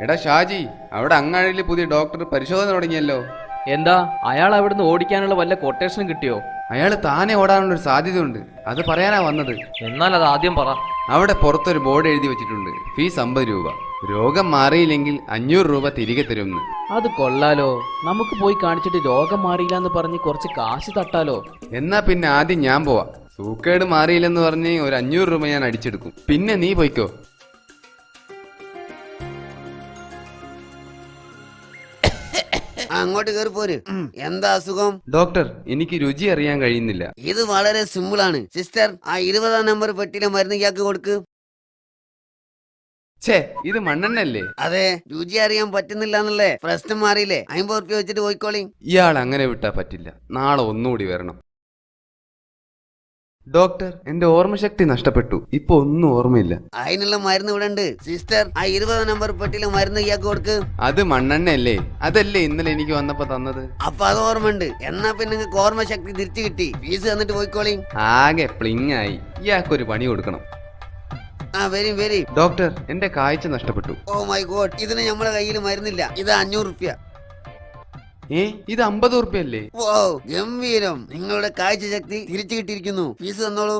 എടാ ഷാജി, അവിടെ അങ്ങാടിയിൽ പുതിയ ഡോക്ടർ പരിശോധന തുടങ്ങിയല്ലോ. എന്താ അയാൾ അവിടുന്ന് ഓടിക്കാനുള്ള വല്ല കൊട്ടേഷനും കിട്ടിയോ? അയാൾ താനെ ഓടാനുള്ളൊരു സാധ്യതയുണ്ട്, അത് പറയാനാ വന്നത്. എന്നാൽ അത് ആദ്യം പറ. അവിടെ പുറത്തൊരു ബോർഡ് എഴുതി വെച്ചിട്ടുണ്ട്, ഫീസ് 50 രൂപ, രോഗം മാറിയില്ലെങ്കിൽ 500 രൂപ തിരികെ തരുമെന്ന്. അത് കൊള്ളാലോ. നമുക്ക് പോയി കാണിച്ചിട്ട് രോഗം മാറിയില്ല എന്ന് പറഞ്ഞ് കുറച്ച് കാശ് തട്ടാലോ. എന്നാ പിന്നെ ആദ്യം ഞാൻ പോവാ. സൂക്കേട് മാറിയില്ലെന്ന് പറഞ്ഞ് ഒരു 500 രൂപ ഞാൻ അടിച്ചെടുക്കും, പിന്നെ നീ പോയിക്കോ. അങ്ങോട്ട് കയറി പോര്. എന്താ അസുഖം? ഡോക്ടർ, എനിക്ക് രുചി അറിയാൻ കഴിയുന്നില്ല. ഇത് വളരെ സിമ്പിൾ ആണ് സിസ്റ്റർ. ആ 20-ാം നമ്പർ പെട്ടിയിലെ മരുന്ന് ഇയാൾക്ക് കൊടുക്ക്. ഛേ, ഇത് മണ്ണെണ്ണല്ലേ? അതെ, രുചി അറിയാൻ പറ്റുന്നില്ല എന്നല്ലേ പ്രശ്നം? മാറിയില്ലേ? 50 ഉറുപ്പ്യ വെച്ചിട്ട് പോയിക്കോളി. ഇയാൾ അങ്ങനെ വിട്ടാ പറ്റില്ല, നാളെ ഒന്നുകൂടി വരണം. ഡോക്ടർ, എന്റെ ഓർമ്മശക്തി നഷ്ടപ്പെട്ടു, ഇപ്പൊ ഒന്നും ഓർമ്മയില്ല. അതിനുള്ള മരുന്ന് ഇവിടെ ഉണ്ട് സിസ്റ്റർ. ആ 20-ാം നമ്പർ പെട്ടിയിലെ മരുന്ന് ഇയാൾക്ക് കൊടുക്ക്. അത് മണ്ണെണ്ണയല്ലേ? അതല്ലേ ഇന്നലെ എനിക്ക് വന്നപ്പോ തന്നത്. അപ്പൊ അത് ഓർമ്മയുണ്ട്. എന്നാ പിന്നെ നിങ്ങൾക്ക് ഓർമ്മശക്തി തിരിച്ചു കിട്ടി. ഫീസ് തന്നിട്ട് പോയിക്കോളി. ആകെ പ്ലിങ് ആയി. ഇയാൾക്കൊരു പണി കൊടുക്കണം. ആ വരി വരി. ഡോക്ടർ, എന്റെ കാഴ്ച നഷ്ടപ്പെട്ടു. ഓ മൈ ഗോഡ്, ഇതിന് നമ്മളെ കയ്യിൽ മരുന്നില്ല. ഇത് 500 ഉറുപ്പ്യ. ഇത് 50 ഉറുപ്പ്യല്ലേ? ഓ ഗംഭീരം, നിങ്ങളുടെ കാഴ്ച ശക്തി തിരിച്ചു കിട്ടിയിരിക്കുന്നു. ഫീസ് തന്നോളൂ.